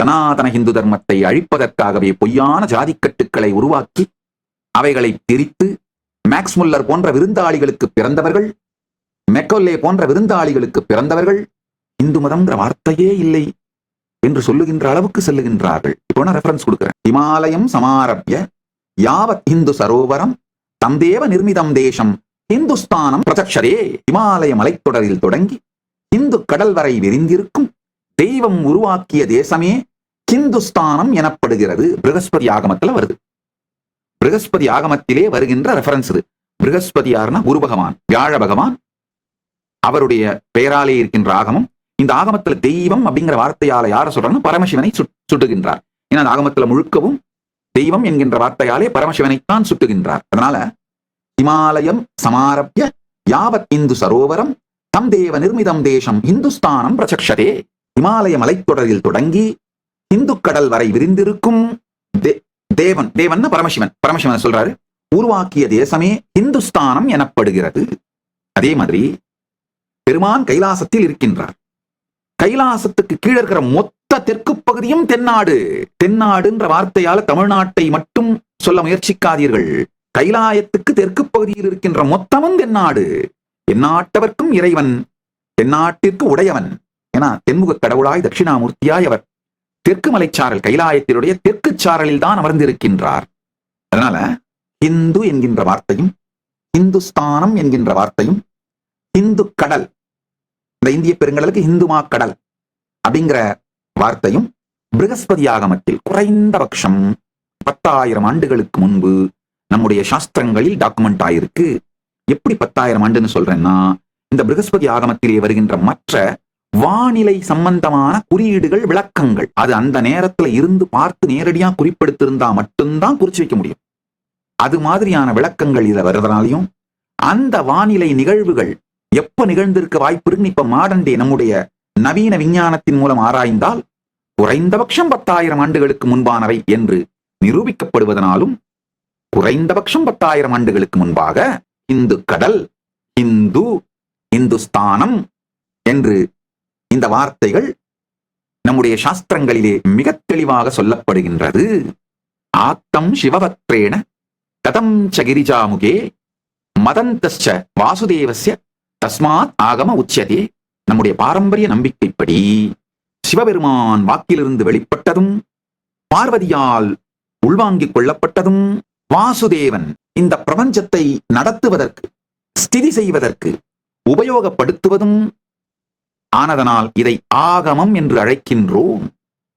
சனாதன இந்து தர்மத்தை அழிப்பதற்காகவே பொய்யான ஜாதிக்கட்டுக்களை உருவாக்கி அவைகளை பிரித்து மேக்ஸ் முல்லர் போன்ற விருந்தாளிகளுக்கு பிறந்தவர்கள், மெக்கோல்லே போன்ற விருந்தாளிகளுக்கு பிறந்தவர்கள் இந்து மதம்ங்கிற வார்த்தையே இல்லை என்று சொல்லுகின்ற அளவுக்கு செல்லுகின்றார்கள். இப்போ நான் ரெஃபரன்ஸ் கொடுக்கிறேன். இமாலயம் சமாரப்ய யாவத் இந்து சரோவரம் தந்தேவ நிர்மிதம் தேசம் இந்துஸ்தானம் பிரதக்ஷரே. இமாலய மலைத்தொடரில் தொடங்கி இந்து கடல் வரை விரிந்திருக்கும் தெய்வம் உருவாக்கிய தேசமே ஹிந்துஸ்தானம் எனப்படுகிறது. பிருகஸ்பதி ஆகமத்தில் வருது. பிருகஸ்பதி ஆகமத்திலே வருகின்ற ரெஃபரன்ஸ் இது. பிருகஸ்பதி யாருன்னா குரு பகவான், வியாழ பகவான். அவருடைய பெயராலே இருக்கின்ற ஆகமம். இந்த ஆகமத்துல தெய்வம் அப்படிங்கிற வார்த்தையால யார சொல்றாங்கன்னா பரமசிவனை சுட்டுகின்றார். ஏன்னா அந்த ஆகமத்துல முழுக்கவும் தெய்வம் என்கின்ற வார்த்தையாலே பரமசிவனைத்தான் சுட்டுகின்றார். அதனால இமாலயம் சமாரப்ய யாவத் இந்து சரோவரம் தம் தேவ நிர்மிதம் தேசம் இந்துஸ்தானம் பிரசக்ஷதே. இமாலய மலைத்தொடரில் தொடங்கி இந்து கடல் வரை விரிந்திருக்கும் தேவன், தேவன் பரமசிவன், பரமசிவன் சொல்றாரு, உருவாக்கிய தேசமே இந்துஸ்தானம் எனப்படுகிறது. அதே மாதிரி பெருமான் கைலாசத்தில் இருக்கின்றார். கைலாசத்துக்கு கீழே இருக்கிற மொத்த தெற்கு பகுதியும் தென்னாடு. தென்னாடுன்ற வார்த்தையால தமிழ்நாட்டை மட்டும் சொல்ல முயற்சிக்காதீர்கள். கைலாயத்துக்கு தெற்கு பகுதியில் இருக்கின்ற மொத்தமும் தென்னாடு. எந்நாட்டவர்க்கும் இறைவன், தென்னாட்டிற்கு உடையவன். ஏன்னா தென்முக கடவுளாய் தட்சிணாமூர்த்தியாய் அவர் தெற்கு மலைச்சாரல் கைலாயத்தினுடைய தெற்கு சாரலில் தான் அமர்ந்திருக்கின்றார். அதனால இந்து என்கின்ற வார்த்தையும் இந்துஸ்தானம் என்கின்ற வார்த்தையும் இந்து கடல், இந்த இந்திய பெருங்கடலுக்கு இந்துமா கடல் அப்படிங்கிற வார்த்தையும் பிருகஸ்பதி ஆகமத்தில் குறைந்தபட்சம் 10,000 ஆண்டுகளுக்கு முன்பு நம்முடைய சாஸ்திரங்களில் டாக்குமெண்ட் ஆயிருக்கு. எப்படி 10,000 ஆண்டுன்னு சொல்றேன்னா, இந்த பிருகஸ்பதி ஆகமத்திலே வருகின்ற மற்ற வானிலை சம்பந்தமான குறியீடுகள், விளக்கங்கள், அது அந்த நேரத்துல இருந்து பார்த்து நேரடியா குறிப்பெடுத்திருந்தா மட்டும்தான் குறிச்சு வைக்க முடியும். அது மாதிரியான விளக்கங்கள் இதை வருவதனாலையும் அந்த வானிலை நிகழ்வுகள் எப்ப நிகழ்ந்திருக்க வாய்ப்பு இருக்குன்னு இப்ப மாடர்ன் டே நம்முடைய நவீன விஞ்ஞானத்தின் மூலம் ஆராய்ந்தால் குறைந்தபட்சம் 10,000 ஆண்டுகளுக்கு முன்பானவை என்று நிரூபிக்கப்படுவதனாலும் குறைந்தபட்சம் 10,000 ஆண்டுகளுக்கு முன்பாக இந்து கடல், இந்து, இந்துஸ்தானம் என்று இந்த வார்த்தைகள் நம்முடைய சாஸ்திரங்களிலே மிக தெளிவாக சொல்லப்படுகின்றது. ஆத்தம் சிவவத்ரேண கதம் ச கிரிஜாமுகே மதந்தஸ்ச வாசுதேவஸ்ய தஸ்மாத் ஆகம உச்சதே. நம்முடைய பாரம்பரிய நம்பிக்கைப்படி சிவபெருமான் வாக்கிலிருந்து வெளிப்பட்டதும் பார்வதியால் உள்வாங்கிக் கொள்ளப்பட்டதும் வாசுதேவன் இந்த பிரபஞ்சத்தை நடத்துவதற்கு, ஸ்திதி செய்வதற்கு உபயோகப்படுத்துவதும் ஆனதனால் இதை ஆகமம் என்று அழைக்கின்றோம்.